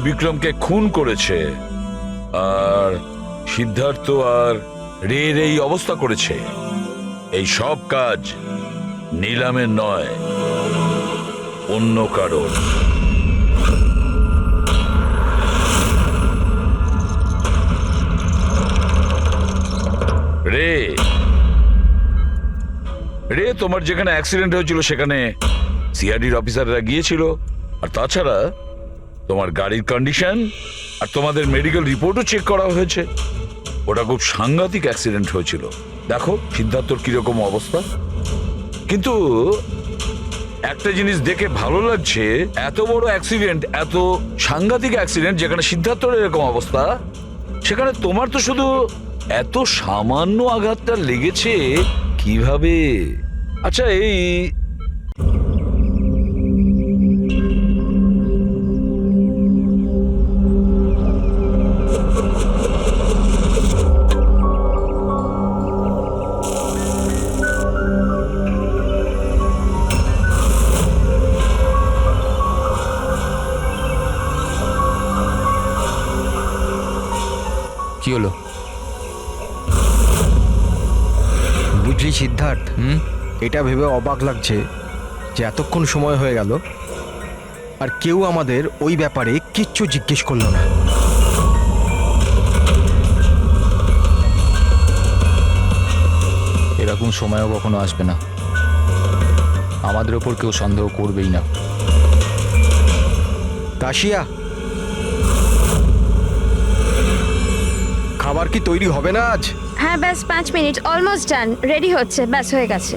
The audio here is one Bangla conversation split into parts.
বিক্রমকে খুন করেছে, আর সিদ্ধার্থ আর রের এই অবস্থা করেছে। এই সব কাজ নিলামের নয়, অন্য কারণ। রে রে তোমার যেখানে অ্যাক্সিডেন্ট হয়েছিল সেখানে সিআইডির অফিসাররা গিয়েছিল। আর তাছাড়া তোমার গাড়ির কন্ডিশন আর তোমাদের মেডিকেল রিপোর্টও চেক করা হয়েছে। ওটা খুব সাংঘাতিক অ্যাক্সিডেন্ট হয়েছিল। দেখো সিদ্ধার্থর কিরকম অবস্থা। কিন্তু একটা জিনিস দেখে ভালো লাগছে, এত বড় অ্যাক্সিডেন্ট, এত সাংঘাতিক অ্যাক্সিডেন্ট যেখানে সিদ্ধার্থর এরকম অবস্থা, সেখানে তোমার তো শুধু এত সামান্য আঘাতটা লেগেছে কিভাবে? আচ্ছা, এই কি হলো? বুঝলি সিদ্ধার্থ, এটা ভেবে অবাক লাগছে যে এতক্ষণ সময় হয়ে গেল আর কেউ আমাদের ওই ব্যাপারে কিচ্ছু জিজ্ঞেস করলো না। এরকম সময়ও কখনো আসবে না, আমাদের ওপর কেউ সন্দেহ করবেই না। কাশিয়া, খাবার কি তৈরি হবে না আজ? হ্যাঁ, ব্যাস 5 মিনিট, অলমোস্ট ডান, রেডি হচ্ছে, ব্যাস হয়ে গেছে।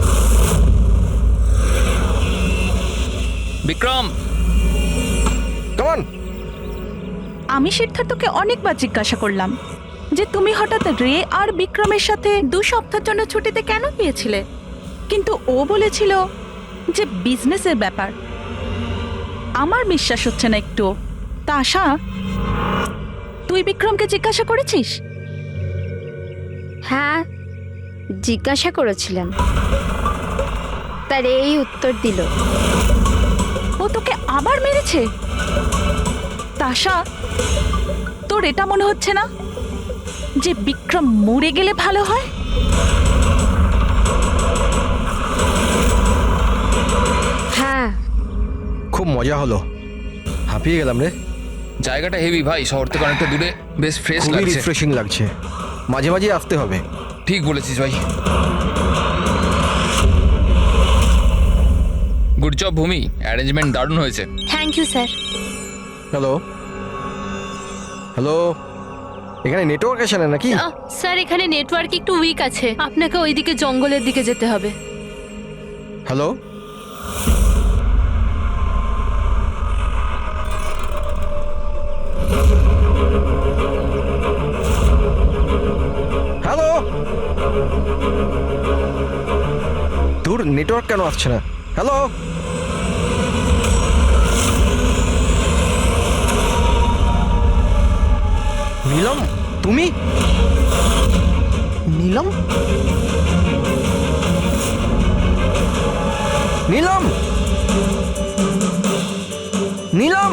বিক্রম, কেমন? আমি সিদ্ধার্থকে অনেকবার জিজ্ঞাসা করলাম যে তুমি হঠাৎ রে আর বিক্রমের সাথে 2 সপ্তাহের জন্য ছুটিতে কেন গিয়েছিলে, কিন্তু ও বলেছিল যে বিজনেসের ব্যাপার। আমার বিশ্বাস হচ্ছে না একটু। তা আশা, তুই বিক্রমকে জিজ্ঞাসা করেছিস? হ্যাঁ, জিজ্ঞাসা করেছিলাম, তার এই উত্তর দিল। ও তোকে আবার মেরেছে? তাশা, তোর এটা মনে হচ্ছে না যে বিক্রম মরে গেলে ভালো হয়? হ্যাঁ, খুব মজা হলো, হাঁপিয়ে গেলাম রে। জায়গাটা হেভি ভাই, শহর থেকে অনেকটা দূরে, বেশ ফ্রেশ খুবই লাগছে। রিফ্রেশিং লাগছে, মাঝে মাঝে আসতে হবে। ঠিক বলেছিস ভাই। গুড জব ভূমি, অ্যারেঞ্জমেন্ট দারুণ হয়েছে। Thank you sir. Hello hello, এখানে নেটওয়ার্ক আসে না নাকি? স্যার, এখানে নেটওয়ার্ক একটু উইক আছে, আপনাকে ওইদিকে জঙ্গলের দিকে যেতে হবে। হ্যালো, হ্যালো, দূর নেটওয়ার্ক কেন আসছে না? হ্যালো, নীলম, তুমি? নীলম, নীলম, নীলম,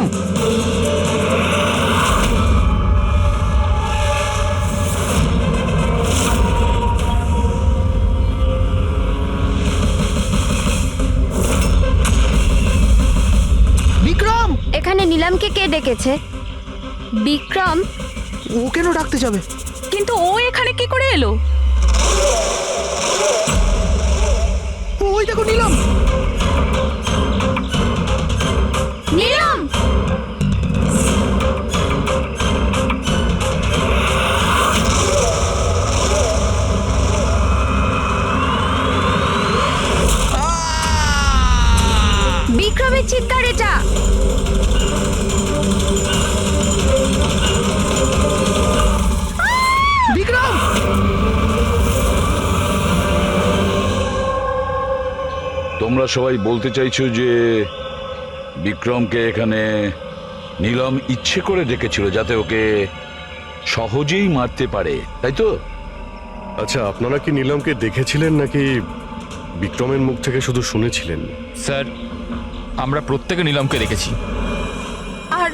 বিক্রম! এখানে নিলামকে কে ডেকেছে? বিক্রম? ও কেন ডাকতে যাবে? কিন্তু ও এখানে কি করে এলো? ওই দেখো নীলম! নিলাম! বিক্রমের চিৎকার এটা। বিক্রম! তোমরা সবাই বলতে চাইছো যে বিক্রমকে এখানে নীলম ইচ্ছে করে ডেকেছিল যাতে ওকে সহজেই মারতে পারে, তাই তো? আচ্ছা, আপনারা কি নীলমকে দেখেছিলেন নাকি বিক্রমের মুখ থেকে শুধু শুনেছিলেন? স্যার, আমরা প্রত্যেকে নীলমকে রেখেছি। আর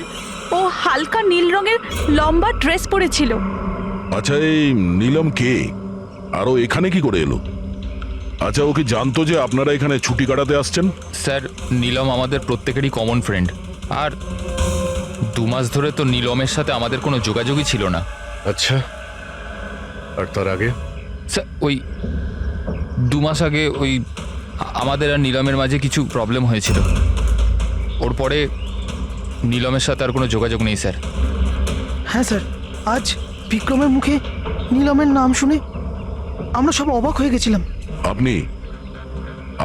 ও হালকা নীল রঙের লম্বা ড্রেস পরেছিল। আচ্ছা, এই নীলম কে? আরও এখানে কি করে এলো? আচ্ছা, ও কি জানতো যে আপনারা এখানে ছুটি কাটাতে আসছেন? স্যার, নীলম আমাদের প্রত্যেকেরই কমন ফ্রেন্ড। আর 2 মাস ধরে তো নীলমের সাথে আমাদের কোনো যোগাযোগই ছিল না। আচ্ছা, আর তার আগে? স্যার, ওই 2 মাস আগে ওই আমাদের আর নীলমের মাঝে কিছু প্রবলেম হয়েছিল। ওর পরে নীলমের সাথে আর কোনো যোগাযোগ নেই স্যার। হ্যাঁ স্যার, আজ বিক্রমের মুখে নীলমের নাম শুনে আমরা সব অবাক হয়ে গেছিলাম।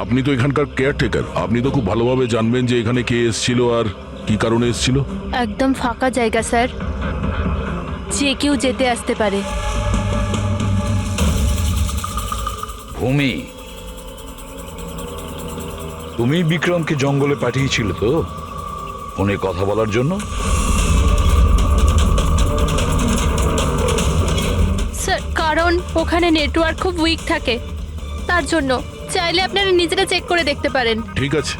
আপনি তো এখানকার কেয়ারটেকার, আপনি তো খুব ভালোভাবে জানবেন যে এখানে কে এসেছিল আর কি কারণে এসেছিল। একদম ফাঁকা জায়গা স্যার, যে কেউ যেতে আসতে পারে। ভূমি, তুমি বিক্রমকে জঙ্গলে পাঠিয়েছিলে তো ফোনে কথা বলার জন্য? স্যার, কারণ ওখানে নেটওয়ার্ক খুব উইক থাকে, তার জন্য। চাইলে আপনারা নিজেরা চেক করে দেখতে পারেন। ঠিক আছে,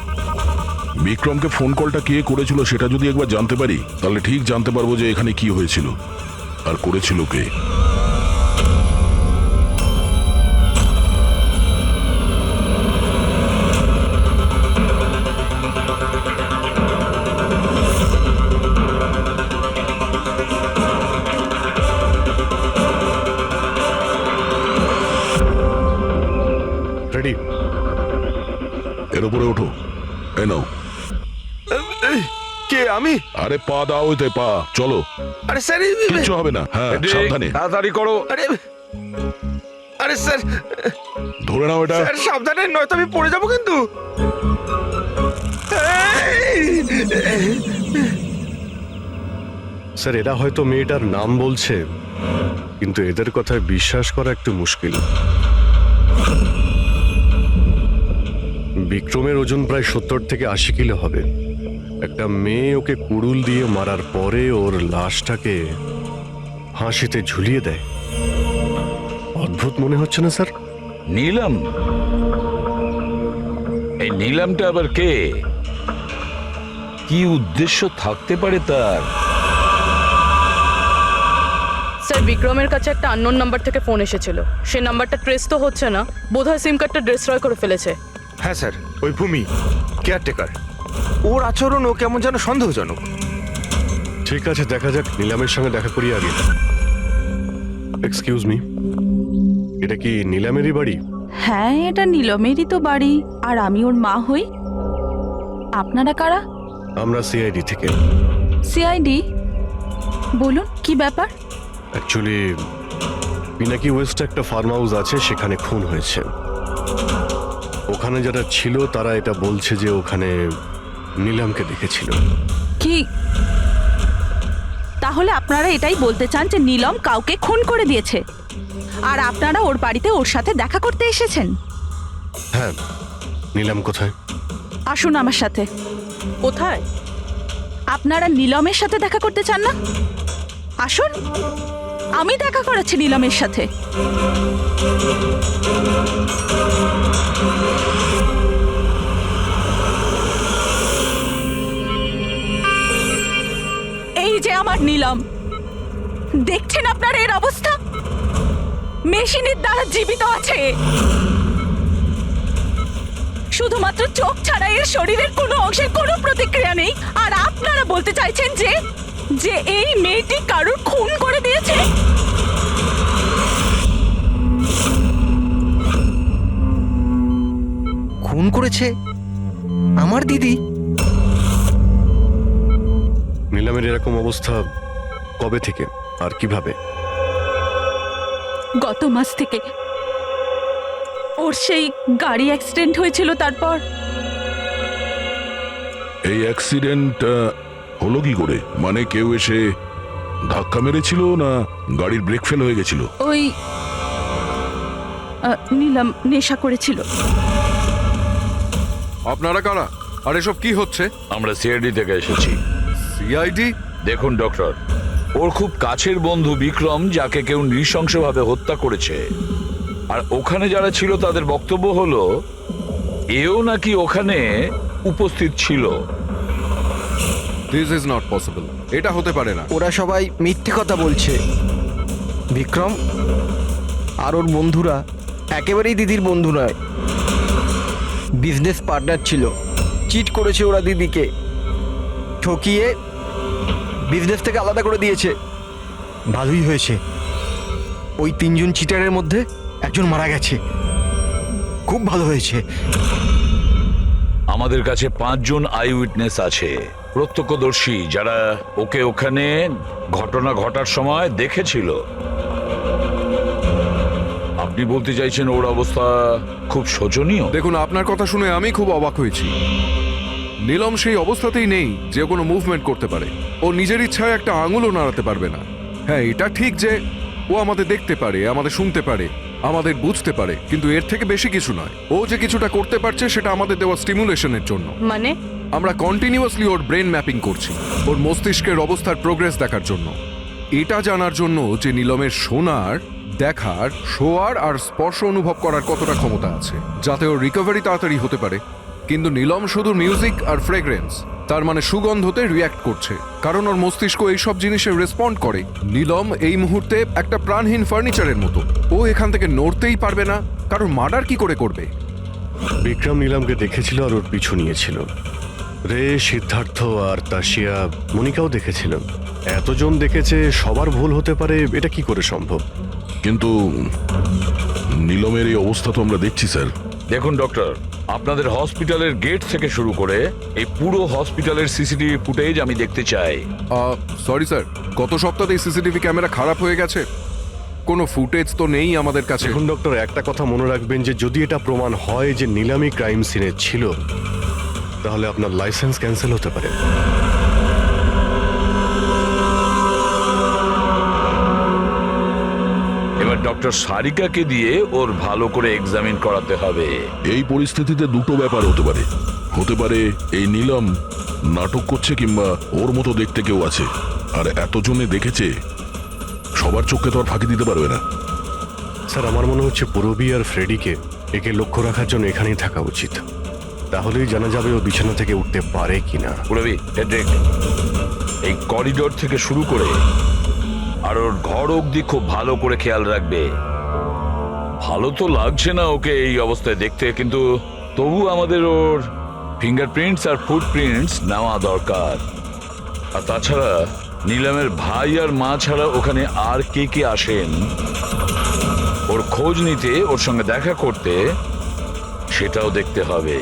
বিক্রমকে ফোন কলটা কে করেছিল সেটা যদি একবার জানতে পারি তাহলে ঠিক জানতে পারবো যে এখানে কি হয়েছিল আর করেছিল কে। রেডি? এর উপরে ওঠো। এ নাও। কে? আমি? আরে পা দাও, এতে পা। চলো। আরে স্যার, কিচ্ছু হবে না। হ্যাঁ, সাবধানে। তাড়াতাড়ি করো। আরে স্যার, ধরে নাও এটা। সাবধানে, নয়তো আমি পড়ে যাবো কিন্তু। স্যার, এরা হয়তো মেয়েটার নাম বলছে, কিন্তু এদের কথায় বিশ্বাস করা একটু মুশকিল। বিক্রমের ওজন প্রায় 70 থেকে 80 কিলো হবে। একটা মেয়ে ওকে কুড়ুল দিয়ে মারার পরে ওর লাশটাকে ফাঁসিতে ঝুলিয়ে দেয়। অদ্ভুত মনে হচ্ছে না স্যার? নীলম? এই নীলমটা আবার কে? কি উদ্দেশ্য থাকতে পারে তার? স্যার, বিক্রমের কাছে একটা আননোন নাম্বার থেকে ফোন এসেছিল। সে নাম্বারটা ট্রেস তো হচ্ছে না, বোধহয় সিম কার্ডটা ডিস্ট্রয় করে ফেলেছে। হ্যাঁ স্যার, ওই ভূমি কেয়ারটেকার, ওর আচরণও কেমন যেন সন্দেহজনক। ঠিক আছে, দেখা যাক। নিলামের সঙ্গে দেখা করি আগে। এক্সকিউজ মি, এটা কি নিলামেরই বাড়ি? হ্যাঁ, এটা নীলমেরই তো বাড়ি, আর আমি ওর মা হই। আপনারা কারা? আমরা সিআইডি থেকে। সিআইডি? বলুন, কি ব্যাপার? অ্যাকচুয়ালি পিনাকি ওয়েস্টে একটা ফার্ম হাউস আছে, সেখানে খুন হয়েছে। ওখানে যারা ছিল তারা এটা বলছে যে ওখানে নিলামকে দেখেছিল। কি? তাহলে আপনারা এটাই বলতে চান যে নীলম কাউকে খুন করে দিয়েছে, আর আপনারা ওর বাড়িতে ওর সাথে দেখা করতে এসেছেন? হ্যাঁ, নিলাম কোথায়? আসুন আমার সাথে। কোথায়? আপনারা নীলমের সাথে দেখা করতে চান না? আসুন, আমি দেখা করাচ্ছি নীলমের সাথে। এই যে আমার নীলম, দেখছেন আপনারা এর অবস্থা? মেশিনের দ্বারা জীবিত আছে, শুধুমাত্র চোখ ছাড়া এর শরীরের কোনো অংশের কোনো প্রতিক্রিয়া নেই। আর আপনারা বলতে চাইছেন যে যে এই মেয়েটি কারোর খুন করে দিয়েছে? খুন করেছে আমার দিদি? নিলামের এরকম অবস্থা কবে থেকে আর কিভাবে? গত মাস থেকে। ওর সেই গাড়ি অ্যাক্সিডেন্ট হয়েছিল, তারপর। এই অ্যাক্সিডেন্ট হলো কি করে? মানে কেউ এসে ধাক্কা মেরেছিল না গাড়ির ব্রেক ফেল হয়ে গেছিল? ওই নীলম নেশা করেছিল। আপনারা কারা আর এসব কি হচ্ছে? আমরা সিআইডি থেকে এসেছি। সিআইডি? দেখুন ডক্টর, ওর খুব কাছের বন্ধু বিক্রম, যাকে কেউ নৃশংসভাবে হত্যা করেছে। আর ওখানে যারা ছিল তাদের বক্তব্য হলো এও নাকি ওখানে উপস্থিত ছিল। This is not possible. এটা হতে পারে না। ওরা সবাই মিথ্যে কথা বলছে। বিক্রম আর ওর বন্ধুরা একেবারেই দিদির বন্ধু নয়, বিজনেস পার্টনার ছিল। চিট করেছে ওরা দিদিকে, ঠকিয়ে বিজনেস থেকে আলাদা করে দিয়েছে। ভালোই হয়েছে, ওই 3 জন চিটারের মধ্যে একজন মারা গেছে। খুব ভালো হয়েছে। আমাদের কাছে 5 জন আই উইটনেস আছে, প্রত্যক্ষদর্শী, যারা ওকে ওখানে ঘটনা ঘটার সময় দেখেছিল। আপনি বলতে চাইছেন ওর অবস্থা খুব শোচনীয়? দেখুন, আপনার কথা শুনে আমি খুব অবাক হয়েছি। নীলম সেই অবস্থাতেই নেই যে কোনো মুভমেন্ট করতে পারে। ও নিজের ইচ্ছায় একটা আঙুলও নাড়াতে পারবে না। হ্যাঁ, এটা ঠিক যে ও আমাদের দেখতে পারে, আমাদের শুনতে পারে, আমাদের বুঝতে পারে, কিন্তু এর থেকে বেশি কিছু নয়। ও যে কিছুটা করতে পারছে সেটা আমাদের দেওয়া স্টিমুলেশনের জন্য। মানে আমরা কন্টিনিউয়াসলি ওর ব্রেন ম্যাপিং করছি, ওর মস্তিষ্কের অবস্থার প্রোগ্রেস দেখার জন্য। এটা জানার জন্য যে নীলমের শোনার, দেখার, শোয়ার আর স্পর্শ অনুভব করার কতটা ক্ষমতা আছে, যাতে ওর রিকভারি তাড়াতাড়ি হতে পারে। কিন্তু নীলম শুধু মিউজিক আর ফ্রেগ্রেন্স, তার মানে সুগন্ধতে রিয়্যাক্ট করছে, কারণ ওর মস্তিষ্ক এইসব জিনিসে রেসপন্ড করে। নীলম এই মুহূর্তে একটা প্রাণহীন ফার্নিচারের মতো। ও এখান থেকে নড়তেই পারবে না, কারণ মার্ডার কি করে করবে? বিক্রম নীলমকে দেখেছিল আর ওর পিছু নিয়েছিল। রে, সিদ্ধার্থ আর তাশিয়া, মনিকাও দেখেছিল। এতজন দেখেছে, সবার ভুল হতে পারে, এটা কি করে সম্ভব? কিন্তু নীলমের এই অবস্থা তো আমরা দেখছি স্যার। দেখুন ডক্টর, আপনাদের হসপিটালের গেট থেকে শুরু করে এই পুরো হসপিটালের সিসিটিভি ফুটেজ আমি দেখতে চাই। সরি স্যার, গত সপ্তাহেই সিসিটিভি ক্যামেরা খারাপ হয়ে গেছে। কোনো ফুটেজ তো নেই আমাদের কাছে। এখন ডক্টর, একটা কথা মনে রাখবেন যে যদি এটা প্রমাণ হয় যে নীলামি ক্রাইম সিনে ছিল, তাহলে আপনার লাইসেন্স ক্যান্সেল হতে পারে। এবার ডক্টর সারিকাকে দিয়ে ওর ভালো করে এক্সামিন করাতে হবে। এই পরিস্থিতিতে দুটো ব্যাপার হতে পারে। হতে পারে এই নীলম নাটক করছে, কিংবা ওর মতো দেখতে কেউ আছে, আর এতজনে দেখেছে, সবার চোখে তো আর ফাঁকি দিতে পারবে না। স্যার, আমার মনে হচ্ছে পুরবি আর ফ্রেডিকে একে লক্ষ্য রাখার জন্য এখানেই থাকা উচিত। তাহলেই জানা যাবে ও বিছানা থেকে উঠতে পারে কিনা। পুরবি, হেড্রিক, এই করিডোর থেকে শুরু করে আর ওর ঘর অবধি খুব ভালো করে খেয়াল রাখবে। ভালো তো লাগছে না ওকে এই অবস্থায় দেখতে, কিন্তু তবু আমাদের ওর ফিঙ্গারপ্রিন্টস আর ফুটপ্রিন্টস নেওয়া দরকার। আর তাছাড়া নীলমের ভাই আর মা ছাড়া ওখানে আর কে কে আসেন ওর খোঁজ নিতে, ওর সঙ্গে দেখা করতে, সেটাও দেখতে হবে।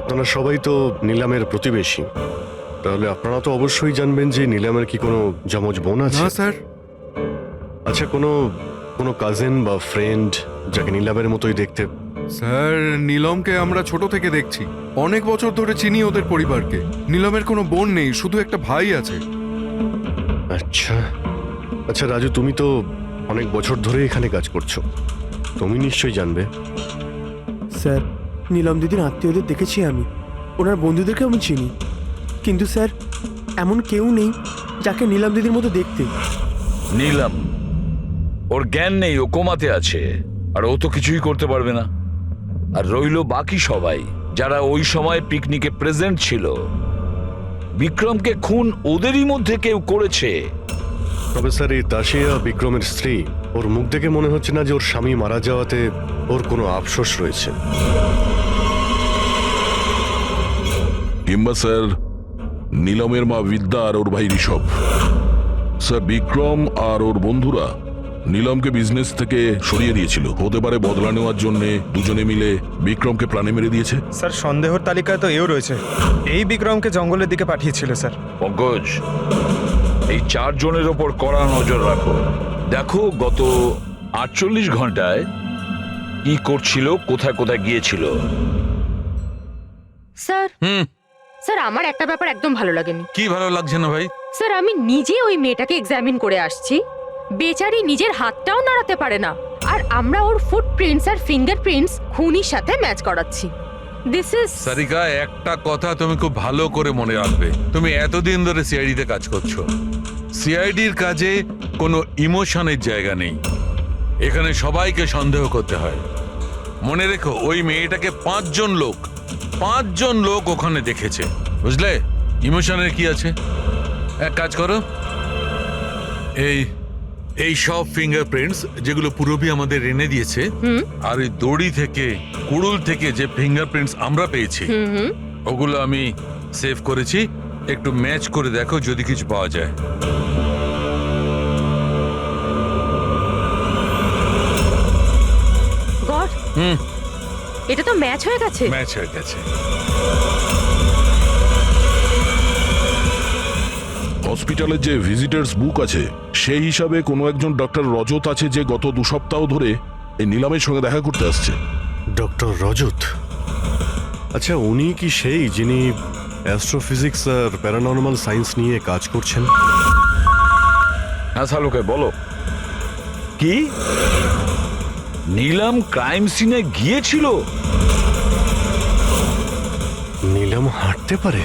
আপনারা সবাই তো নীলামের প্রতিবেশী, তাহলে আপনারা তো অবশ্যই জানবেন যে নীলামের কি কোনো যমজ বোন আছে? না স্যার। আচ্ছা, কোনো কাজিন বা ফ্রেন্ড যাকে নীলামের মতোই দেখতে? স্যার, নীলমকে আমরা ছোট থেকে দেখছি, অনেক বছর ধরে চিনি ওদের পরিবারকে। নীলমের কোনো বোন নেই, শুধু একটা ভাই আছে। আচ্ছা আচ্ছা রাজু, তুমি তো অনেক বছর ধরে এখানে কাজ করছো, তুমি নিশ্চয়ই জানবে। স্যার, নীলম দিদির আত্মীয়দের দেখেছি আমি, ওনার বন্ধুদেরকে আমি চিনি, কিন্তু স্যার এমন কেউ নেই যাকে নীলম দিদির মতো দেখতে। নীলম, ওর জ্ঞান নেই, ও কোমাতে আছে, আর ও তো কিছুই করতে পারবে না। আর রইল বাকি সবাই যারা ওই সময় পিকনিকে প্রেজেন্ট ছিল। বিক্রমকে খুন ওদেরই মধ্যে কেউ করেছে। তবে স্যার, এই তাশিয়া বিক্রমের স্ত্রী, ওর মুখ দেখে মনে হচ্ছে না যে ওর স্বামী মারা যাওয়াতে ওর কোনো আফসোস রয়েছে। কিংবা স্যার নীলমের মা বিদ্যা আর ওর ভাই ঋষভ। স্যার, বিক্রম আর ওর বন্ধুরা নীলমকে বিজনেস থেকে সরিয়ে দিয়েছিল। হতে পারে বদলা নেওয়ার জন্য দুজনে মিলে বিক্রমকে প্রাণে মেরে দিয়েছে। স্যার, সন্দেহর তালিকায় তো এও রয়েছে, এই বিক্রমকে জঙ্গলের দিকে পাঠিয়েছিল স্যার। পঙ্কজ, এই 4 জনের ওপর কড়া নজর রাখো। দেখো গত 48 ঘন্টায় কি করছিল, কোথায় কোথায় গিয়েছিল? স্যার স্যার আমার একটা ব্যাপার একদম ভালো লাগেনি। কি ভালো লাগছে না ভাই? স্যার আমি নিজে ওই মেয়েটাকে এক্সামিন করে আসছি, বেচারি নিজের হাতটাও নাড়াতে পারে না, আর আমরা ওর ফুটপ্রিন্টস আর ফিঙ্গারপ্রিন্টস খুনির সাথে ম্যাচ করাচ্ছি। দিস ইজ সারিকা, একটা কথা তুমি খুব ভালো করে মনে রাখবে। তুমি এতদিন ধরে সিআইডিতে কাজ করছো। সিআইডির কাজে কোনো ইমোশনের জায়গা নেই। এখানে সবাইকে সন্দেহ করতে হয়। মনে রেখো, ওই মেয়েটাকে 5 জন লোক ওখানে দেখেছে, বুঝলে? ইমোশনের কি আছে? এক কাজ করো, এই সব ফিঙ্গারপ্রিন্টস যেগুলো পুরবি আমাদের এনে দিয়েছে, আর ওই দড়ি থেকে, কুড়ুল থেকে যে ফিঙ্গারপ্রিন্টস আমরা পেয়েছি, ওগুলো আমি সেভ করেছি। একটু ম্যাচ করে দেখো যদি কিছু পাওয়া যায়। গড, এটা তো ম্যাচ হয়ে গেছে। ম্যাচ হয়ে গেছে। হসপিটালের যে ভিজিটার্স বুক আছে সেই হিসাবে কোনো একজন ডক্টর রজত আছে যে গত 2 সপ্তাহ ধরে এই নিলামের সঙ্গে দেখা করতে আসছে। ডক্টর রজত? আচ্ছা, উনি কি সেই যিনি অ্যাস্ট্রোফিজিক্স আর প্যারানর্মাল সায়েন্স নিয়ে কাজ করছেন? হ্যাঁ শালুকে বলো, কি নিলাম ক্রাইম সিনে গিয়েছিল? নিলাম হাঁটতে পারে?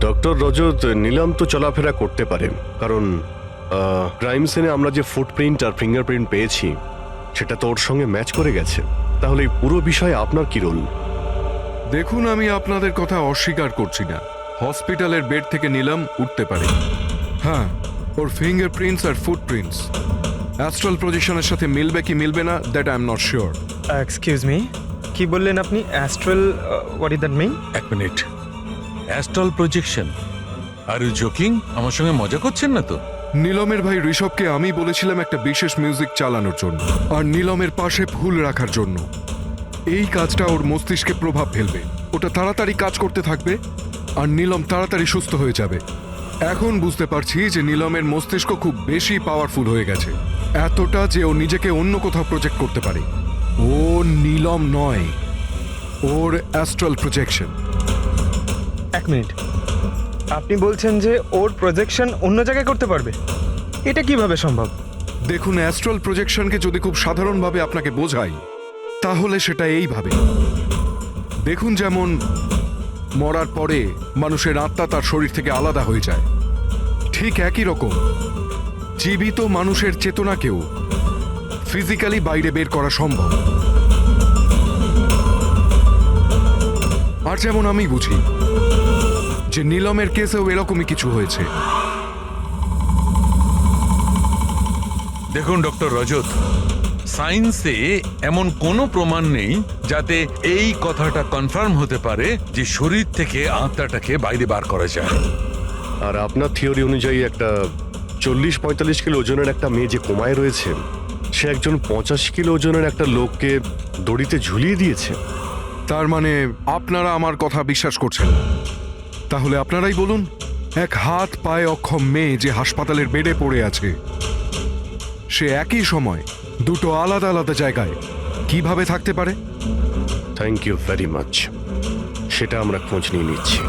ডক্টর রজত, নিলাম তো চলাফেরা করতে পারে, কারণ ক্রাইম সিনে আমরা যে ফুটপ্রিন্ট আর ফিঙ্গারপ্রিন্ট পেয়েছি সেটা তো ওর সঙ্গে ম্যাচ করে গেছে। তাহলে এই পুরো বিষয়ে আপনার কি রোল? দেখুন, আমি আপনাদের কথা অস্বীকার করছি না। হসপিটালের বেড থেকে নিলাম উঠতে পারে। হ্যাঁ, ওর ফিঙ্গারপ্রিন্টস আর ফুটপ্রিন্টস অ্যাস্ট্রাল প্রজেকশনের সাথে মিলবে কি মিলবে না, that I am not sure. Excuse me, কি বললেন আপনি? Astral, what is that mean? এক minute, astral projection? Are you joking? আমার সঙ্গে মজা করছেন না তো? নীলমের ভাই ঋষভকে আমি বলেছিলাম একটা বিশেষ মিউজিক চালানোর জন্য, আর নীলমের পাশে ফুল রাখার জন্য। এই কাজটা ওর মস্তিষ্কে প্রভাব ফেলবে, ওটা তাড়াতাড়ি কাজ করতে থাকবে, আর নীলম তাড়াতাড়ি সুস্থ হয়ে যাবে। এখন বুঝতে পারছি যে নীলমের মস্তিষ্ক খুব বেশি পাওয়ারফুল হয়ে গেছে, এতটা যে ও নিজেকে অন্য কোথাও প্রজেক্ট করতে পারে। ও নীলম নয়, ওর অ্যাস্ট্রাল প্রজেকশন। এক মিনিট, আপনি বলছেন যে ওর প্রজেকশন অন্য জায়গায় করতে পারবে? এটা কিভাবে সম্ভব? দেখুন, অ্যাস্ট্রাল প্রজেকশনকে যদি খুব সাধারণভাবে আপনাকে বোঝাই, তাহলে সেটা এইভাবে। দেখুন, যেমন মরার পরে মানুষের আত্মা তার শরীর থেকে আলাদা হয়ে যায়, ঠিক একই রকম জীবিত মানুষের চেতনাকেও ফিজিক্যালি বাইরে বের করা সম্ভব। আর যেমন আমি বুঝি যে নীলমের কেসেও এরকমই কিছু হয়েছে। দেখুন ডক্টর রজত, সায়েন্সে এমন কোনো প্রমাণ নেই যাতে এই কথাটা কনফার্ম হতে পারে যে শরীর থেকে আত্মাটাকে বাইরে বার করা যায়। আর আপনার থিওরি অনুযায়ী একটা 40-45 কিলো ওজনের একটা মেয়ে যে কোমায় রয়েছে, সে একজন 85 কিলো ওজনের একটা লোককে দড়িতে ঝুলিয়ে দিয়েছে। তার মানে আপনারা আমার কথা বিশ্বাস করছেন না? তাহলে আপনারাই বলুন, এক হাত পায়ে অক্ষম মেয়ে যে হাসপাতালের বেডে পড়ে আছে, সে একই সময় দুটো আলাদা আলাদা জায়গায় কিভাবে থাকতে পারে? থ্যাংক ইউ ভেরি মাচ, সেটা আমরা খোঁজ নিয়ে নিচ্ছি।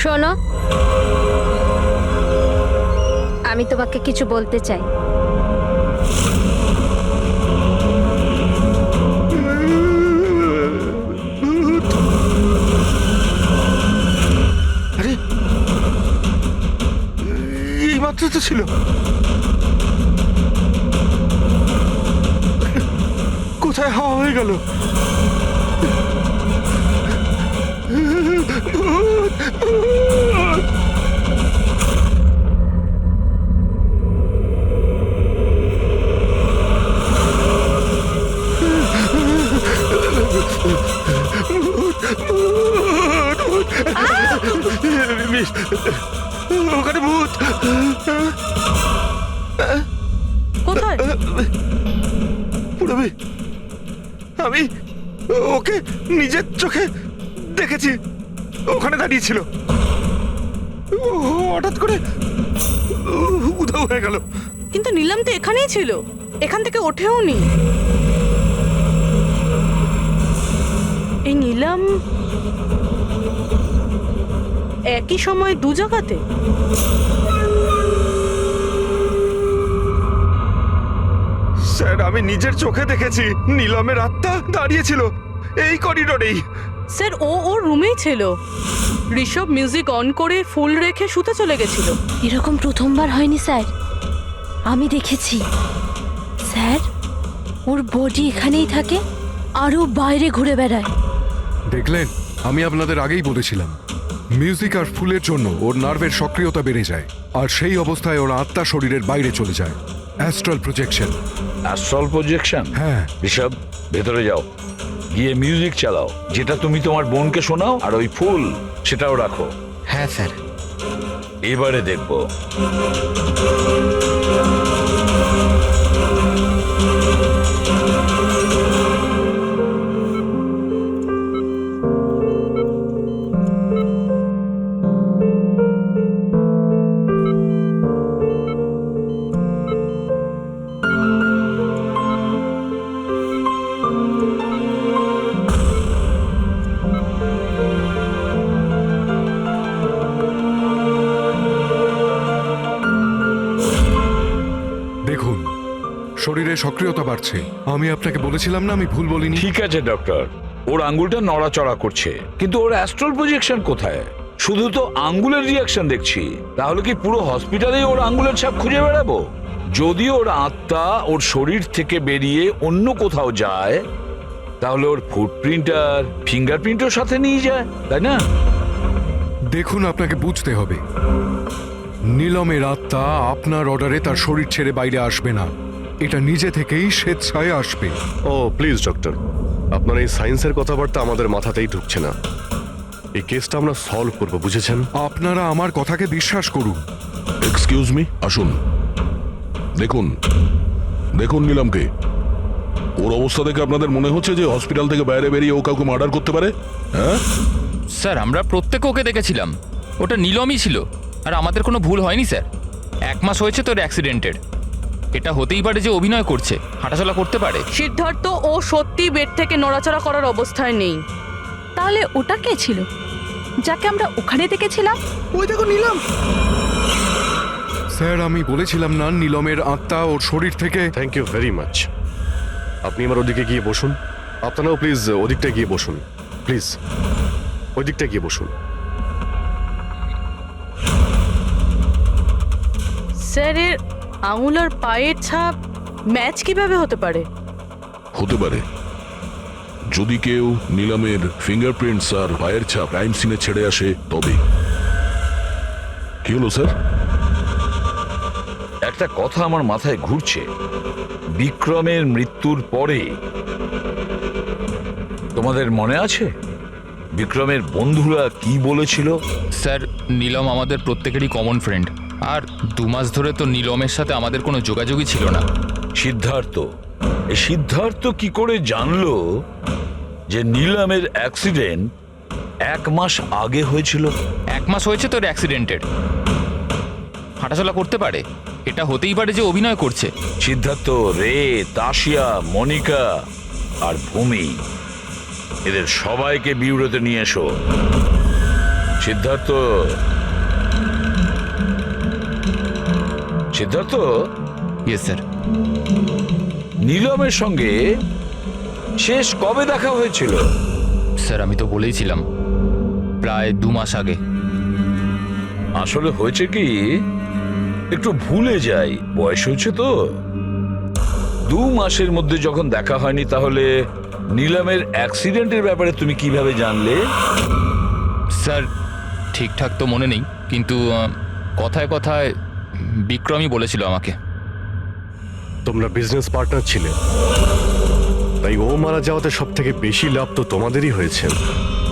শোনো, আমি তোমাকে কিছু বলতে চাই। মাত্র তো ছিল। কোথায় হাওয়া হয়ে গেল? ওখানে ভূত। কোথায়? পুরবি, আমি ওকে নিজের চোখে দেখেছি। ওখানে দাঁড়িয়ে ছিল, হঠাৎ করে উধাও হয়ে গেল। কিন্তু নীলম তো এখানেই ছিল, এখান থেকে ওঠেও নি। এই নীলম একই সময় দু জায়গাতে? স্যার, আমি নিজের চোখে দেখেছি নীলমের আত্মা দাঁড়িয়েছিল এই করিডোরেই। স্যার, ওর রুমেই ছিল। ঋষভ মিউজিক অন করে ফুল রেখে শুতে চলে গেছিল। এরকম প্রথমবার হয়নি স্যার, আমি দেখেছি। স্যার, ওর বডি এখানেই থাকে আর ও বাইরে ঘুরে বেড়ায়। দেখলেন, আমি আপনাদের আগেই বলেছিলাম মিউজিক আর ফুলের জন্য ওর নার্ভের সক্রিয়তা বেড়ে যায়, আর সেই অবস্থায় ওর আত্মা শরীরের বাইরে চলে যায়। Astral projection. Astral projection? হ্যাঁ। ঋষভ, ভেতরে যাও, গিয়ে মিউজিক চালাও। যেটা তুমি তোমার বোনকে শোনাও, আর ওই ফুল সেটাও রাখো। হ্যাঁ স্যার। এবারে দেখবো। দেখুন, শরীরে সক্রিয়তা বাড়ছে। আমি আপনাকে বলেছিলাম না আমি ভুল বলিনি? ঠিক আছে ডক্টর, ওর আঙ্গুলটা নড়াচড়া করছে, কিন্তু ওর অ্যাস্ট্রাল প্রজেকশন কোথায়? শুধু তো আঙ্গুলের রিয়াকশন দেখছি। তাহলে কি পুরো হসপিটালেই ওর আঙ্গুলের ছাপ খুঁজে বেড়াবো? যদি ওর আত্মা ওর শরীর থেকে বেরিয়ে অন্য কোথাও যায়, তাহলে ওর ফুটপ্রিন্ট আর ফিঙ্গারপ্রিন্টও সাথে নিয়ে যায়, তাই না? দেখুন, আপনাকে বুঝতে হবে, নীলমের আত্মা আপনার অর্ডারে তার শরীর ছেড়ে বাইরে আসবে না। এটা নিজে থেকেই স্বেচ্ছায় আসবে। ও প্লিজ ডক্টর, আপনার এই সায়েন্সের কথাবার্তা আমাদের মাথাতেই ঢুকছে না। এই কেসটা আমরা সলভ করবো, বুঝেছেন? আপনারা আমার কথাকে বিশ্বাস করুন। এক্সকিউজ মি, আসুন। দেখুন দেখুন নীলমকে। ওর অবস্থা দেখে আপনাদের মনে হচ্ছে যে হসপিটাল থেকে বাইরে বেরিয়ে ও কাউকে মার্ডার করতে পারে? হ্যাঁ স্যার, আমরা প্রত্যেকে ওকে দেখেছিলাম। ওটা নীলমই ছিল, আর আমাদের কোনো ভুল হয়নি স্যার। 1 মাস হয়েছে তোর অ্যাক্সিডেন্টের। এটা হতেই পারে যে অভিনয় করছে, হাঁটাচলা করতে পারে। সিদ্ধার্থ, ও সত্যি বেড থেকে নড়াচড়া করার অবস্থায় নেই। তাহলে ওটা কে ছিল যাকে আমরা ওখানে দেখেছিলাম? ওই দেখো নীলম। স্যার, আমি বলেছিলাম না নীলমের আত্মা ওর শরীর থেকে। Thank you very much. আপনি আমার ওদিকে গিয়ে বসুন। আপনারাও প্লিজ ওদিকটা গিয়ে বসুন, প্লিজ ওই দিকটা গিয়ে বসুন। স্যার, এর আঙুল আর পায়ের ছাপ ম্যাচ কিভাবে হতে পারে? হতে পারে যদি কেউ নীলমের ফিঙ্গারপ্রিন্টস আর পায়ের ছাপ ক্রাইম সিনে ছেড়ে আসে তবে। কি হলো স্যার? একটা কথা আমার মাথায় ঘুরছে। বিক্রমের মৃত্যুর পরে তোমাদের মনে আছে বিক্রমের বন্ধুরা কি বলেছিল? স্যার, নীলম আমাদের প্রত্যেকেরই কমন ফ্রেন্ড, আর 2 মাস ধরে তো নীলমের সাথে আমাদের কোনো যোগাযোগই ছিল না। সিদ্ধার্থ, এই সিদ্ধার্থ কি করে জানলো যে নীলমের অ্যাক্সিডেন্ট 1 মাস আগে হয়েছিল? 1 মাস হয়েছে তোর অ্যাক্সিডেন্টের। হাঁটাচলা করতে পারে, এটা হতেই পারে যে অভিনয় করছে। সিদ্ধার্থ, রে, তাশিয়া, মনিকা আর ভূমি, এদের সবাইকে বিউরোতে নিয়ে এসো। সিদ্ধার্থ, সিদ্ধার্থ। Yes sir. নীলমের সঙ্গে শেষ কবে দেখা হয়েছিল? স্যার, আমি তো বলেইছিলাম, প্রায় 2 মাস আগে। আসলে হয়েছে কি, একটু ভুলে যাই, বয়স হয়েছে তো। 2 মাসের মধ্যে যখন দেখা হয়নি, তাহলে নিলামের অ্যাক্সিডেন্টের ব্যাপারে তুমি কিভাবে জানলে? স্যার ঠিকঠাক তো মনে নেই, কিন্তু কথায় কথায় বিক্রমই বলেছিল আমাকে। তোমরা বিজনেস পার্টনার ছিলে, তাই ও মারা যাওয়াতে সব থেকে বেশি লাভ তো তোমাদেরই হয়েছে।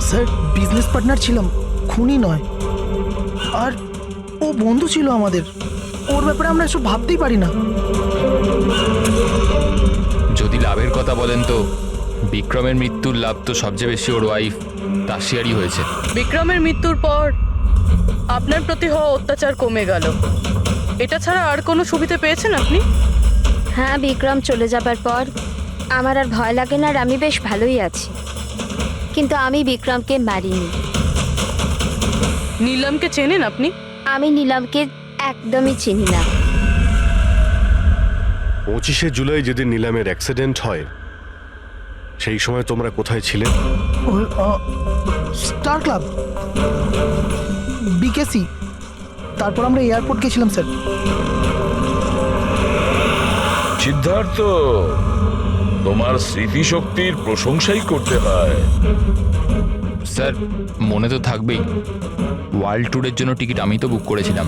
স্যার বিজনেস পার্টনার ছিলাম, খুনি নয়। আর ও বন্ধু ছিল আমাদের, ওর ব্যাপারে আমরা এসব ভাবতেই পারি না। যদি লাভের কথা বলেন তো বিক্রমের মৃত্যুর লাভ তো সবচেয়ে বেশি ওর ওয়াইফ তাসিয়ারই হয়েছে। বিক্রমের মৃত্যুর পর আপনার প্রতি হওয়া অত্যাচার কমে গেল, এটা ছাড়া আর কোনো সুবিধা পেয়েছেন আপনি? হ্যাঁ, বিক্রম চলে যাবার পর আমার আর ভয় লাগে না, আর আমি বেশ ভালোই আছি। কিন্তু আমি বিক্রমকে মারিনি। নীলমকে চেনেন আপনি? আমি নীলমকে একদমই চিনি না। 25শে জুলাই যেদিন নিলামের অ্যাক্সিডেন্ট হয়, সেই সময় তোমরা কোথায় ছিলে? ওই স্টার ক্লাব, বিকেসি, তারপর আমরা এয়ারপোর্ট গেছিলাম স্যার। সিদ্ধার্থ, তোমার স্মৃতিশক্তির প্রশংসাই করতে হয়। স্যার মনে তো থাকবেই, ওয়ার্ল্ড ট্যুরের জন্য টিকিট আমি তো বুক করেছিলাম।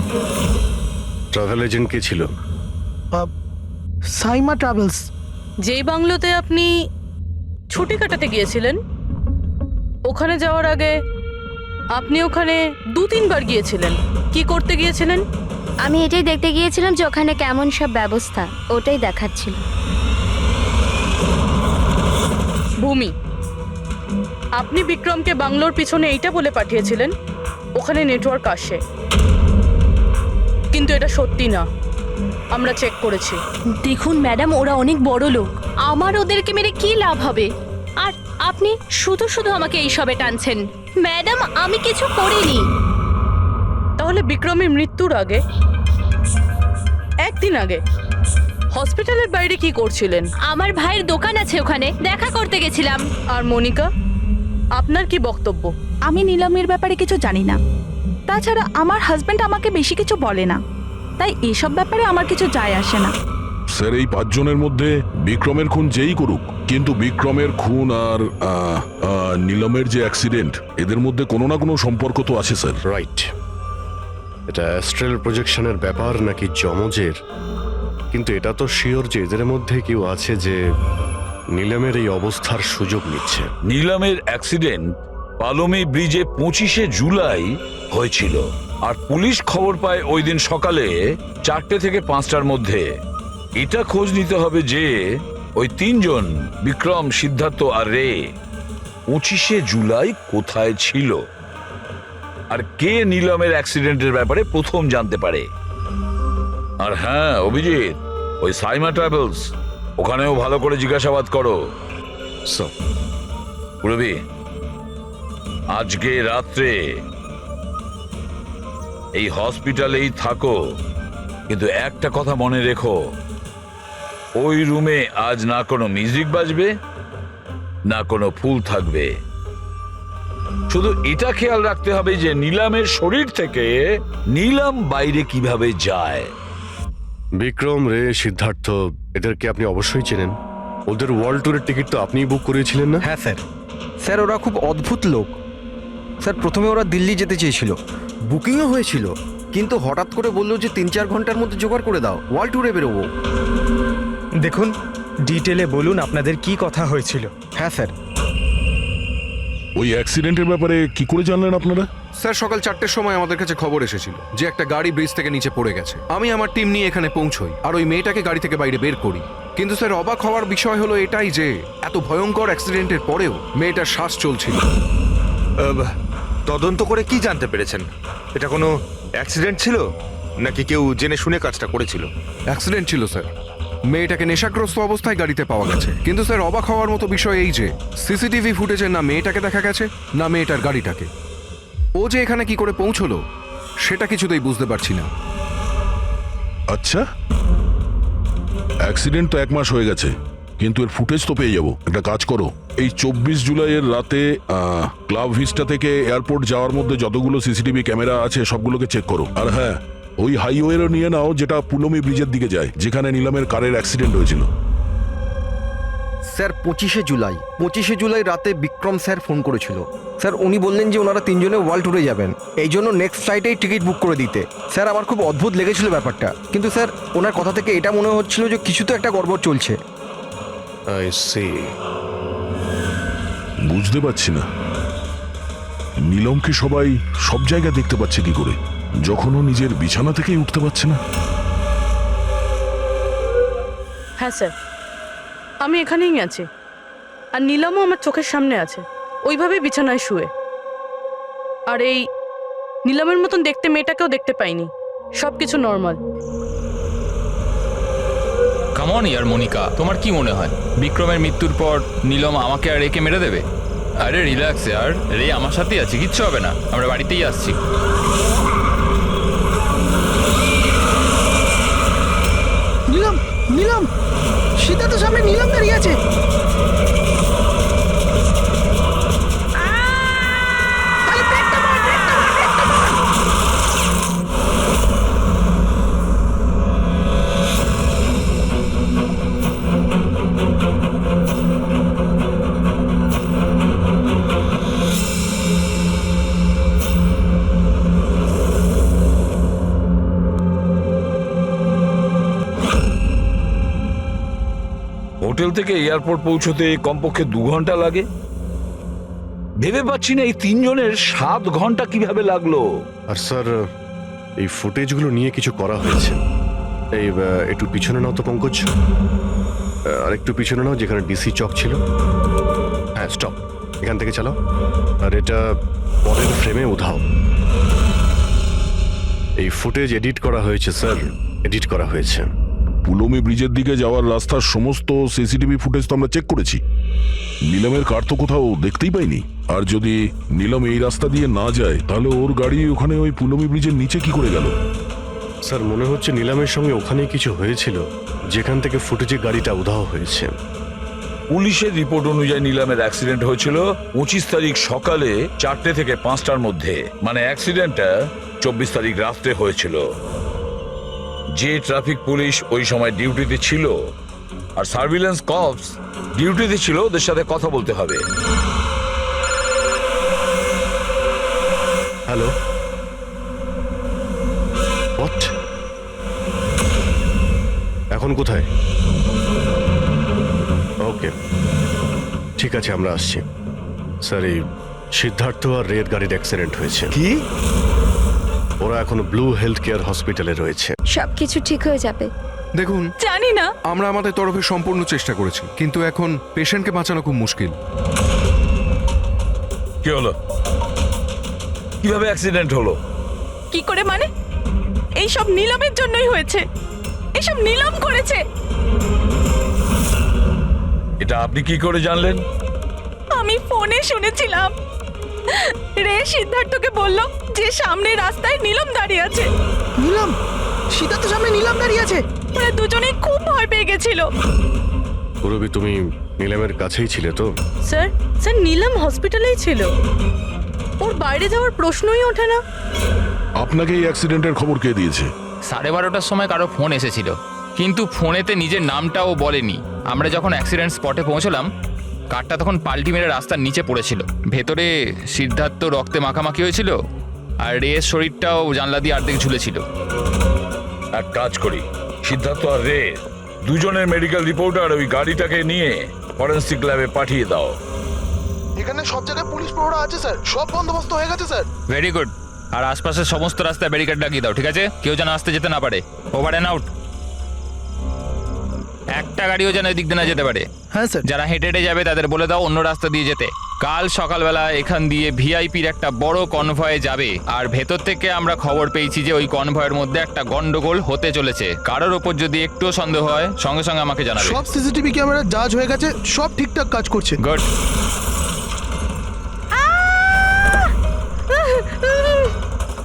ট্রাভেল এজেন্ট কে ছিল? সাইমা ট্রাভেলস। যেই বাংলোতে আপনি ছুটি কাটাতে গিয়েছিলেন, ওখানে যাওয়ার আগে আপনি ওখানে 2-3 বার গিয়েছিলেন। কি করতে গিয়েছিলেন? আমি এটাই দেখতে গিয়েছিলাম যে ওখানে কেমন সব ব্যবস্থা, ওটাই দেখাচ্ছিল। ভূমি, আপনি বিক্রমকে বাংলোর পিছনে এইটা বলে পাঠিয়েছিলেন ওখানে নেটওয়ার্ক আসে, কিন্তু এটা সত্যি না, আমরা চেক করেছি। দেখুন ম্যাডাম, ওরা অনেক বড় লোক, আমার ওদেরকে মেরে কি লাভ হবে? আর আপনি শুধু শুধু আমাকে এইসবে টানছেন। ম্যাডাম, আমি কিছু করিনি। তাহলে বিক্রমের মৃত্যুর আগে, একদিন আগে হসপিটালের বাইরে কি করছিলেন? আমার ভাইয়ের দোকান আছে, ওখানে দেখা করতে গেছিলাম। আর মনিকা, আপনার কি বক্তব্য? আমি নীলমের ব্যাপারে কিছু জানি না। তাছাড়া আমার হাজব্যান্ড আমাকে বেশি কিছু বলে না, তাই এসব ব্যাপারে আমার কিছু যায় আসে না। স্যার, এই 5 জনের মধ্যে বিক্রমের খুন যেই করুক, কিন্তু বিক্রমের খুন আর নিলমের যে অ্যাক্সিডেন্ট, এদের মধ্যে কোনো না কোনো সম্পর্ক তো আছে স্যার। রাইট। এটা অ্যাস্ট্রাল প্রজেকশনের ব্যাপার নাকি যমজের, কিন্তু এটা তো শিওর যে এদের মধ্যে কেউ আছে যে নিলামের এই অবস্থার সুযোগ নিচ্ছে। নিলামের অ্যাক্সিডেন্ট পালোমি ব্রিজে 25শে জুলাই হয়েছিল, আর পুলিশ খবর পায় ওই দিন সকালে 4টে থেকে 5টার মধ্যে। এটা খোঁজ নিতে হবে যে ওই 3 জন, বিক্রম, সিদ্ধার্থ আর রে, 25শে জুলাই কোথায় ছিল, আর কে নিলামের অ্যাক্সিডেন্টের ব্যাপারে প্রথম জানতে পারে। আর হ্যাঁ অভিজিৎ, ওই সাইমা ট্রাভেলস, ওখানেও ভালো করে জিজ্ঞাসাবাদ করো। পুরবি, আজকে রাত্রে এই হসপিটালেই থাকো, কিন্তু একটা কথা মনে রেখো, ওই রুমে আজ না কোনো মিউজিক বাজবে, না কোনো ফুল থাকবে। শুধু এটা খেয়াল রাখতে হবে যে নিলামের শরীর থেকে নিলাম বাইরে কিভাবে যায়। বিক্রম, রে, সিদ্ধার্থ, এদেরকে আপনি অবশ্যই চেনেন। ওদের ওয়ার্ল্ড ট্যুরের টিকিট তো আপনিই বুক করিয়েছিলেন না? হ্যাঁ স্যার। স্যার, ওরা খুব অদ্ভুত লোক। স্যার, প্রথমে ওরা দিল্লি যেতে চেয়েছিল, বুকিংও হয়েছিল, কিন্তু হঠাৎ করে বললো যে 3-4 ঘন্টার মধ্যে জোগাড় করে দাও, ওয়ার্ল্ড ট্যুরে বেরোবো। দেখুন, ডিটেলে বলুন আপনাদের কি কথা হয়েছিল। হ্যাঁ স্যার। ওই অ্যাক্সিডেন্টের ব্যাপারে কি করে জানলেন আপনারা? স্যার, সকাল 4টের সময় আমাদের কাছে খবর এসেছিল যে একটা গাড়ি ব্রিজ থেকে নিচে পড়ে গেছে। আমি আমার টিম নিয়ে এখানে পৌঁছই আর ওই মেয়েটাকে গাড়ি থেকে বাইরে বের করি। কিন্তু স্যার, অবাক হওয়ার বিষয় হলো এটাই যে এত ভয়ঙ্কর অ্যাক্সিডেন্টের পরেও মেয়েটার শ্বাস চলছিল। তদন্ত করে কি জানতে পেরেছেন? এটা কোনো অ্যাক্সিডেন্ট ছিল নাকি কেউ জেনে শুনে কাজটা করেছিল? অ্যাক্সিডেন্ট ছিল স্যার। মেয়েটাকে নেশাগ্রস্ত অবস্থায় গাড়িতে পাওয়া গেছে। কিন্তু স্যার, অবাক হওয়ার মতো বিষয় এই যে সিসিটিভি ফুটেজে না মেয়েটাকে দেখা গেছে, না মেয়েটার গাড়িটাকে। ও যে এখানে কি করে পৌঁছলো সেটা কিছুতেই বুঝতে পারছি না। আচ্ছা, অ্যাক্সিডেন্ট তো 1 মাস হয়ে গেছে, কিন্তু এর ফুটেজ তো পেয়ে যাবো। একটা কাজ করো, এই 24 জুলাইয়ের রাতে ক্লাব ভিস্টা থেকে এয়ারপোর্ট যাওয়ার মধ্যে যতগুলো সিসিটিভি ক্যামেরা আছে সবগুলোকে চেক করো। আর হ্যাঁ, ওই হাইওয়েরও নিয়ে নাও যেটা পুলমি ব্রিজের দিকে যায়, যেখানে নিলামের কারের অ্যাক্সিডেন্ট হয়েছিল। স্যার 25শে জুলাই রাতে বিক্রম স্যার ফোন করেছিল। স্যার উনি বললেন যে ওনারা তিনজনে ওয়ার্ল্ড ট্যুরে যাবেন, এই জন্য নেক্সট ফ্লাইটেই টিকিট বুক করে দিতে। স্যার আমার খুব অদ্ভুত লেগেছিল ব্যাপারটা, কিন্তু স্যার ওনার কথা থেকে এটা মনে হচ্ছিল যে কিছু তো একটা গড়বড় চলছে। I see. বুঝতে পারছি না নিলমকে সবাই সব জায়গায় দেখতে পাচ্ছে কি করে, যখন ও নিজের বিছানা থেকেই উঠতে পারছে না। হ্যাঁ স্যার, আমি এখানেই আছি, আর নীলমও আমার চোখের সামনে আছে, ওইভাবেই বিছানায় শুয়ে। আর এই নীলমের মতন দেখতে মেয়েটাকেও দেখতে পাইনি, সব কিছু নর্মাল। কামন ইয়ার মনিকা, তোমার কি মনে হয় বিক্রমের মৃত্যুর পর নীলম আমাকে আর রেকে মেরে দেবে? আরে রিল্যাক্স ইয়ার, রে আমার সাথেই আছে, কিচ্ছু হবে না, আমরা বাড়িতেই আসছি। নীলম, নীলম, সিদ্ধার্থ সামনে নীলম দাঁড়িয়ে আছে। হোটেল থেকে এয়ারপোর্ট পৌঁছতে কমপক্ষে 2 ঘন্টা লাগে। ভেবে পাচ্ছি না এই তিনজনের 7 ঘন্টা কিভাবে লাগলো। আর স্যার এই ফুটেজগুলো নিয়ে কিছু করা হয়েছে। এই একটু পিছনে নাও তো পঙ্কজ, আর একটু পিছনে নাও যেখানে ডিসি চক ছিল। হ্যাঁ স্টপ, এখান থেকে চালাও। আর এটা পরের ফ্রেমে উধাও। এই ফুটেজ এডিট করা হয়েছে স্যার, এডিট করা হয়েছে। পুলমি ব্রিজের দিকে যাওয়ার রাস্তার সমস্ত সিসিটিভি ফুটেজ তো আমরা চেক করেছি, নিলামের কার তো কোথাও দেখতেই পাইনি। আর যদি নিলাম এই রাস্তা দিয়ে না যায়, তাহলে ওর গাড়ি ওখানে ওই পুলমি ব্রিজের নিচে কি করে গেল? স্যার মনে হচ্ছে নিলামের সঙ্গে ওখানেই কিছু হয়েছিল, যেখান থেকে ফুটেজে গাড়িটা উধাও হয়েছে। পুলিশের রিপোর্ট অনুযায়ী নিলামের অ্যাক্সিডেন্ট হয়েছিল 25 তারিখ সকালে 4টে থেকে 5টার মধ্যে, মানে অ্যাক্সিডেন্টটা 24 তারিখ রাত্রে হয়েছিল। যে ট্রাফিক পুলিশ ওই সময় ডিউটিতে ছিল আর সার্ভিলেন্স কপস ডিউটিতে ছিল, ওদের সাথে কথা বলতে হবে। Hello, what? এখন কোথায়? ওকে, ঠিক আছে, আমরা আসছি। স্যার এই সিদ্ধার্থ আর রের গাড়ির অ্যাক্সিডেন্ট হয়েছে। কি? ওরা এখন ব্লু হেলথ কেয়ার হসপিটালে রয়েছে। সবকিছু ঠিক হয়ে যাবে। দেখুন, জানি না। আমরা আমাদের তরফে সম্পূর্ণ চেষ্টা করেছি, কিন্তু এখন পেশেন্টকে বাঁচানো খুব মুশকিল। কি হলো? কিভাবে অ্যাক্সিডেন্ট হলো? কি করে মানে? এই সব নীলমের জন্যই হয়েছে, এসব নীলম করেছে। এটা আপনি কি করে জানলেন? আমি ফোনে শুনেছিলাম, রে সিদ্ধার্থকে বলল যে সামনে রাস্তায় নীলম দাঁড়িয়ে আছে। নীলম, সিদ্ধার্থ সামনে নীলম দাঁড়িয়ে আছে। ওরা দুজনেই খুব ভয় পেয়ে গেছিল। পুরবি, তুমি নিলামের কাছেই ছিলে তো? স্যার, স্যার নীলম হসপিটালেই ছিল, ওর বাইরে যাওয়ার প্রশ্নই ওঠে না। আপনাকে এই অ্যাক্সিডেন্টের খবর কে দিয়েছে? 12:30টার সময় কারো ফোন এসেছিল, কিন্তু ফোনেতে নিজের নামটাও বলেনি। আমরা যখন অ্যাক্সিডেন্ট স্পটে পৌঁছলাম, কারটা তখন পাল্টি মেরে রাস্তার নিচে পড়েছিল। ভেতরে সিদ্ধার্থ রক্তে মাখামাখি হয়েছিল, আর রের শরীরটাও জানলা দিয়ে অর্ধেক ঝুলেছিল। এক কাজ করি, সিদ্ধার্থ আর রে দুজনের মেডিকেল রিপোর্ট আর ওই গাড়িটাকে নিয়ে ফরেন্সিক ল্যাবে পাঠিয়ে দাও। এখানে সব জায়গায় পুলিশ প্রহরা আছে স্যার, সব বন্দোবস্ত হয়ে গেছে স্যার। Very good. আর আশপাশের সমস্ত রাস্তায় ব্যারিকেড লাগিয়ে দাও, ঠিক আছে? কেউ যেন আসতে যেতে না পারে। Over and out. একটা গাড়িও যেন এদিক দিয়ে না যেতে পারে। হ্যাঁ স্যার। যারা হেঁটে হেঁটে যাবে তাদের বলে দাও অন্য রাস্তা দিয়ে যেতে। কাল সকালবেলা এখান দিয়ে ভিআইপির একটা বড় কনভয় যাবে, আর ভেতর থেকে আমরা খবর পেয়েছি যে ওই কনভয়ের মধ্যে একটা গন্ডগোল হতে চলেছে। কারোর ওপর যদি একটু সন্দেহ হয়, সঙ্গে সঙ্গে আমাকে জানাবে। সব সিসিটিভি ক্যামেরা জাজ হয়ে গেছে, সব ঠিকঠাক কাজ করছে। Good.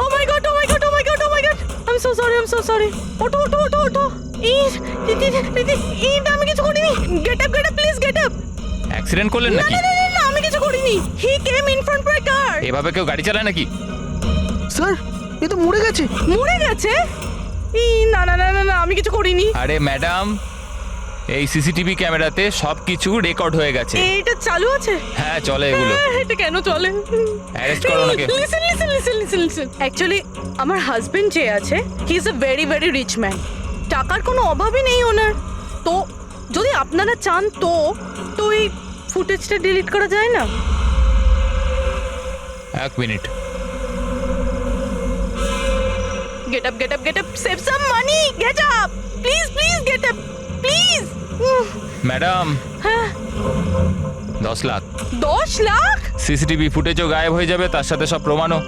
Oh my god, oh my god, oh my god, oh my god, I am so sorry, I am so sorry. ওঠো ওঠো ওঠো ওঠো। আমি কিছু করিনি। Get up, please get up. Accident করলেন নাকি? না, আমি কিছু করিনি। He came in front by car. এভাবে কেউ গাড়ি চালায় নাকি? স্যার, এ তো মরে গেছে। মরে গেছে? না না না না না, আমি কিছু করিনি। আরে ম্যাডাম, এই সিসিটিভি ক্যামেরাতে সবকিছু রেকর্ড হয়ে গেছে। এটা চালু আছে? হ্যাঁ চলে এগুলো। এটা কেন চলে? অ্যারেস্ট করো ওনাকে। Listen listen listen listen listen actually আমার হাজবেন্ড যে আছে he is a very very rich man. টাকার কোনো অভাবই নেই ওনার। তো যদি আপনারা চান তো তো এই ফুটেজটা ডিলিট করা যায় না? এক minute. Get up, save some money, get up, please, get up, please. Madam, হ্যাঁ, 10 লাখ। 10 লাখ? সিসিটিভি ফুটেজও গায়েব হয়ে যাবে, তার সাথে সব প্রমাণও।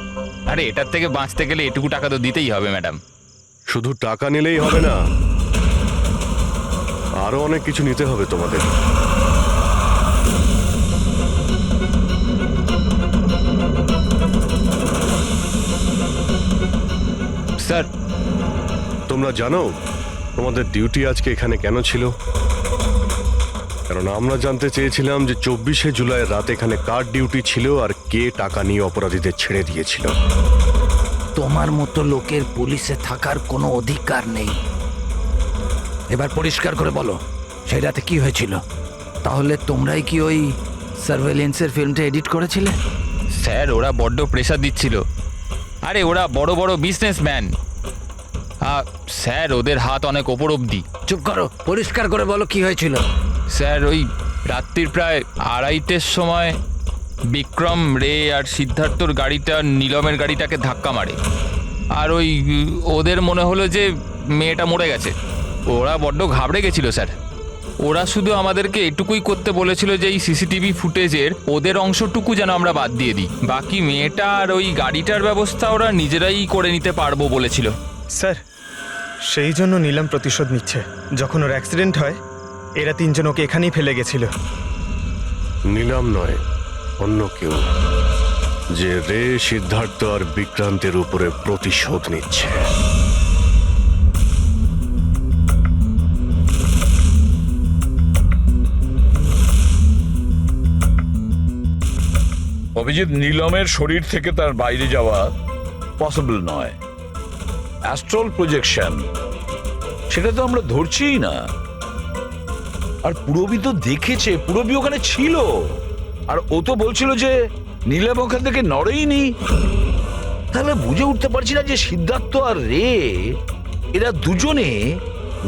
আরে এটার থেকে বাঁচতে গেলে এটুকু টাকা তো দিতেই হবে ম্যাডাম। শুধু টাকা নিলেই হবে না, আরো অনেক কিছু নিতে হবে তোমাদের। স্যার, তোমরা জানো তোমাদের ডিউটি আজকে এখানে কেন ছিল? কারণ আমরা জানতে চেয়েছিলাম যে 24শে জুলাই রাত এখানে কার ডিউটি ছিল আর কে টাকা নিয়ে অপরাধীদের ছেড়ে দিয়েছিল। তোমার মতো লোকের পুলিশে থাকার কোনো অধিকার নেই। এবার পরিষ্কার করে বলো, সেই রাতে কি হয়েছিল? তাহলে তোমরাই কি ওই সার্ভেলেন্সের ফিল্মটা এডিট করেছিলে? স্যার, ওরা বড্ড প্রেশার দিচ্ছিল। আরে ওরা বড় বড় বিজনেসম্যান, স্যার ওদের হাত অনেক ওপর অবধি। চুপ করো, পরিষ্কার করে বলো কি হয়েছিল। স্যার, ওই রাত্রির প্রায় 2:30টার সময় বিক্রম, রে আর সিদ্ধার্থর গাড়িটা নীলমের গাড়িটাকে ধাক্কা মারে। আর ওই ওদের মনে হলো যে মেয়েটা মরে গেছে। ওরা বড্ড ঘাবড়ে গেছিল স্যার। ওরা শুধু আমাদেরকে এটুকুই করতে বলেছিল যে এই সিসিটিভি ফুটেজের ওদের অংশটুকু যেন আমরা বাদ দিয়ে দিই, বাকি মেয়েটা আর ওই গাড়িটার ব্যবস্থা ওরা নিজেরাই করে নিতে পারবো বলেছিল। স্যার, সেই জন্য নিলাম প্রতিশোধ নিচ্ছে। যখন ওর অ্যাক্সিডেন্ট হয় এরা তিনজন ওকে এখানেই ফেলে গেছিল। নিলাম নয়, অন্য কেউ, যে রে, সিদ্ধার্থ আর বিক্রান্তের উপরে প্রতিশোধ নিচ্ছে। অভিজিৎ, নীলমের শরীর থেকে তার বাইরে যাওয়া পসিবল নয়। অ্যাস্ট্রাল প্রজেকশন, সেটা তো আমরা ধরছিই না। আর পুরবি তো দেখেছে, পুরবি ওখানে ছিল, আর ও তো বলছিল যে নীলম ওখান থেকে নড়েইনি। তাহলে বুঝে উঠতে পারছি না যে সিদ্ধার্থ আর রে এরা দুজনে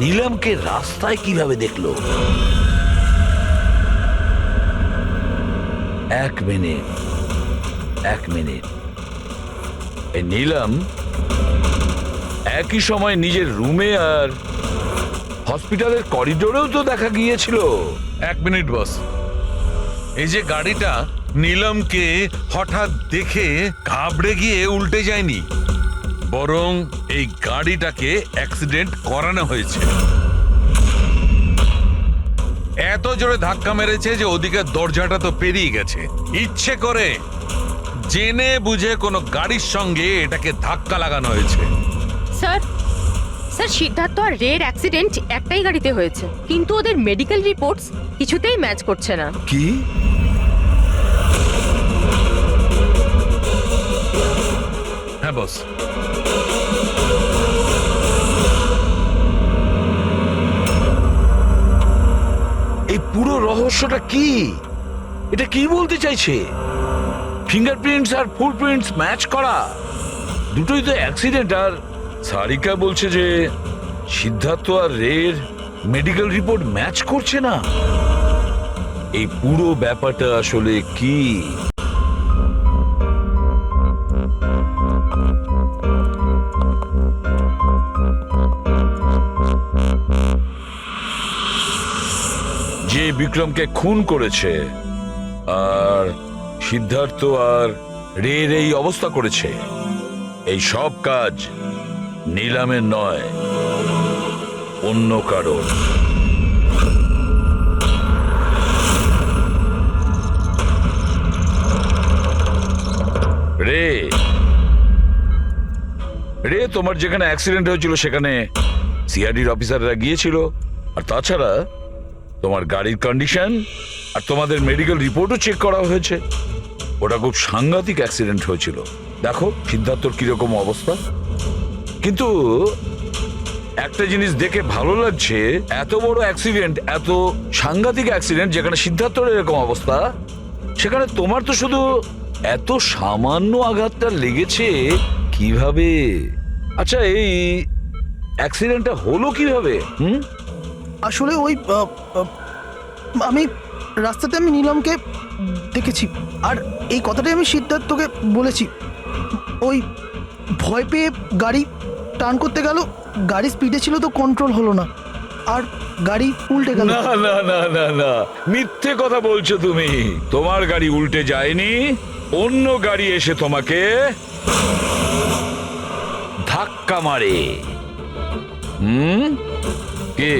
নীলমকে রাস্তায় কিভাবে দেখলো। এক মিনিট, এই নীলম একই সময় নিজের রুমে আর হসপিটালের করিডোরেও তো দেখা গিয়েছিল। 1 মিনিট বস, এই যে গাড়িটা নীলমকে হঠাৎ দেখে ঘাবড়ে গিয়ে উল্টে যায়নি, বরং এই গাড়িটাকে অ্যাক্সিডেন্ট করানো হয়েছে। এত জোরে ধাক্কা মেরেছে যে ওদিকে দরজাটা তো পেরিয়ে গেছে। ইচ্ছে করে জেনে বুঝে কোনো গাড়ির সঙ্গে এটাকে ধাক্কা লাগানো হয়েছে। স্যার, সিদ্ধার্থ আর রের অ্যাক্সিডেন্ট একটাই গাড়িতে হয়েছে, কিন্তু ওদের মেডিকেল রিপোর্টস কিছুতেই ম্যাচ করছে না। কি? হ্যাঁ বস, এই পুরো রহস্যটা কি? এটা কি বলতে চাইছে? ফিঙ্গারপ্রিন্টস আর ফুটপ্রিন্টস ম্যাচ করা, দুটোই তো অ্যাক্সিডেন্ট। আর সারিকা বলছে যে সিদ্ধার্থ আর রের মেডিকেল রিপোর্ট ম্যাচ করছে না। এই পুরো ব্যাপারটা আসলে কি? যে বিক্রমকে খুন করেছে আর সিদ্ধার্থ আর রের এই অবস্থা করেছে, এই সব কাজ নিলামের নয়, অন্য কারণ। রে তোমার যেখানে অ্যাক্সিডেন্ট হয়েছিল সেখানে সিআইডির অফিসাররা গিয়েছিল। আর তাছাড়া তোমার গাড়ির কন্ডিশন আর তোমাদের মেডিকেল রিপোর্টও চেক করা হয়েছে। ওটা খুব সাংঘাতিক অ্যাক্সিডেন্ট হয়েছিল। দেখো সিদ্ধার্থর কিরকম অবস্থা। কিন্তু একটা জিনিস দেখে ভালো লাগছে, এত বড় অ্যাক্সিডেন্ট, এত সাংঘাতিক অ্যাক্সিডেন্ট যেখানে সিদ্ধার্থর এরকম অবস্থা, সেখানে তোমার তো শুধু এত সামান্য আঘাতটা লেগেছে কিভাবে? আচ্ছা, এই অ্যাক্সিডেন্টটা হলো কিভাবে? আসলে ওই আমি রাস্তাতে আমি নীলমকে দেখেছি, আর এই কথাটাই আমি সিদ্ধার্থকে বলেছি। ওই ভয় পেয়ে গাড়ি টার্ন করতে গেল, গাড়ি স্পিডে ছিল তো কন্ট্রোল হলো না, আর গাড়ি উল্টে গেল। না না না না না, মিথ্যে কথা বলছো তুমি। তোমার গাড়ি উল্টে যায়নি, অন্য গাড়ি এসে তোমাকে ধাক্কা মারে। কে?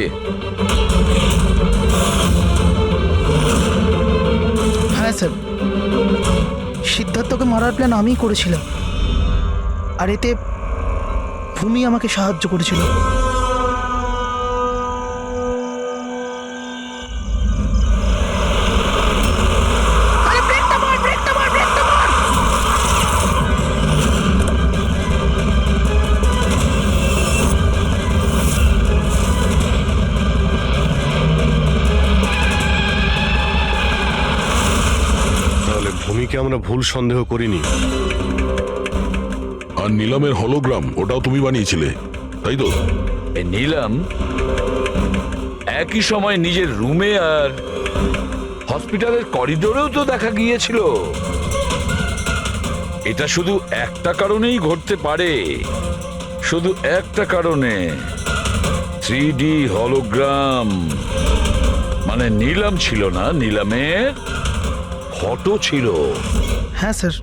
হ্যাঁ স্যার, সিদ্ধার্থকে মারার প্ল্যান আমিই করেছিলাম, আর এতে ভূমি আমাকে সাহায্য করেছিল। তাহলে ভূমিকে আমরা ভুল সন্দেহ করিনি। আর নিলামের হলোগ্রাম ওটাও তুমি বানিয়েছিলে, তাই তো? এই নিলাম একই সময় নিজের রুমে আর হসপিটালের করিডোরেও তো দেখা গিয়েছিল। এটা শুধু একটা কারণেই ঘটতে পারে, শুধু একটা কারণে। 3D হলোগ্রাম মানে নিলাম ছিল না, নিলামের ফটো ছিল। হ্যাঁ স্যার,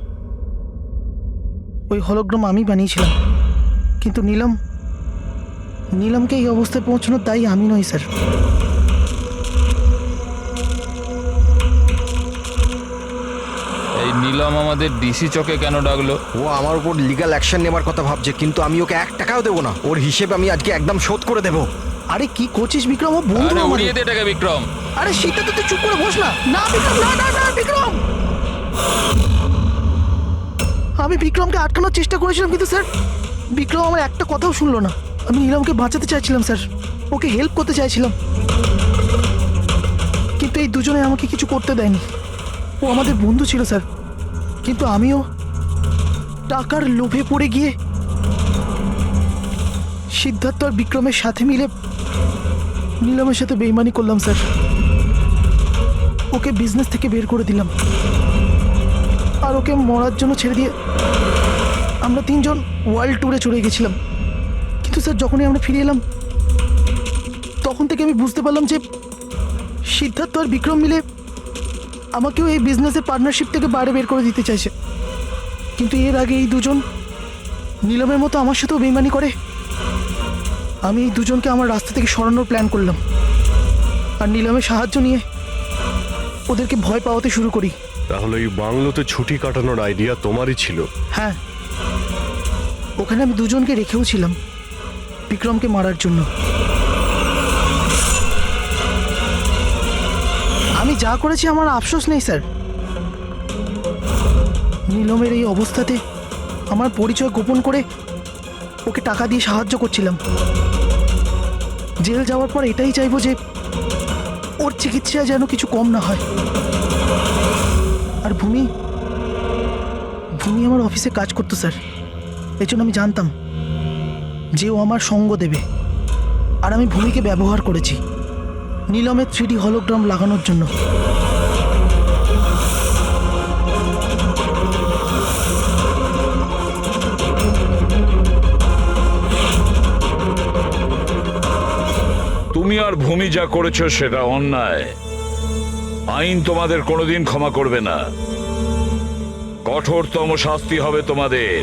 ওই হলোগ্রাম আমি বানিয়েছিলাম, কিন্তু নীলমকে এই অবস্থায় পৌঁছানোর দায়ী আমি নই স্যার। এই নিলাম আমাদের ডিসি চকে কেন ডাকলো? ও আমার উপর লিগ্যাল অ্যাকশন নেবার কথা ভাবছে, কিন্তু আমি ওকে 1 টাকাও দেবো না। ওর হিসেব আমি আজকে একদম শোধ করে দেবো। আরে কি করছিস বিক্রম? ও বন্ধু আরে আমাদের। উড়িয়ে দে এটাকে বিক্রম। আরে সেটা তো তুই চুপ করে বস না। না বিক্রম, না না না বিক্রম। আমি বিক্রমকে আটকানোর চেষ্টা করেছিলাম, কিন্তু স্যার বিক্রম আমার একটা কথাও শুনলো না। আমি নীলমকে বাঁচাতে চাইছিলাম স্যার, ওকে হেল্প করতে চাইছিলাম, কিন্তু এই দুজনে আমাকে কিছু করতে দেয়নি। ও আমাদের বন্ধু ছিল স্যার, কিন্তু আমিও টাকার লোভে পড়ে গিয়ে সিদ্ধার্থ আর বিক্রমের সাথে মিলে নীলমের সাথে বেইমানি করলাম স্যার। ওকে বিজনেস থেকে বের করে দিলাম, আর ওকে মরার জন্য ছেড়ে দিয়ে আমরা 3 জন ওয়ার্ল্ড ট্যুরে চলে গেছিলাম। কিন্তু স্যার যখনই আমরা ফিরে এলাম, তখন থেকে আমি বুঝতে পারলাম যে সিদ্ধার্থ আর বিক্রম মিলে আমাকেও এই বিজনেসের পার্টনারশিপ থেকে বাইরে বের করে দিতে চাইছে। কিন্তু এর আগে এই দুজন নীলমের মতো আমার সাথেও বেইমানি করে। আমি এই দুজনকে আমার রাস্তা থেকে সরানোর প্ল্যান করলাম, আর নীলমের সাহায্য নিয়ে ওদেরকে ভয় পাওয়াতে শুরু করি। তাহলে এই বাংলোতে ছুটি কাটানোর আইডিয়া তোমারই ছিল? হ্যাঁ, ওখানে আমি দুজনকে রেখেও ছিলাম বিক্রমকে মারার জন্য। আমি যা করেছি আমার আফসোস নেই স্যার। নীলমের এই অবস্থাতে আমার পরিচয় গোপন করে ওকে টাকা দিয়ে সাহায্য করছিলাম। জেল যাওয়ার পর এটাই চাইবো যে ওর চিকিৎসা যেন কিছু কম না হয়। আর ভূমি আমার অফিসে কাজ করতো স্যার, এই জন্য আমি জানতাম যে ও আমার সঙ্গ দেবে, আর আমি ভূমিকে ব্যবহার করেছি নীলমের 3D হলোগ্রাম লাগানোর জন্য। তুমি আর ভূমি যা করেছো সেটা অন্যায়। আইন তোমাদের কোনোদিন ক্ষমা করবে না, কঠোরতম শাস্তি হবে তোমাদের।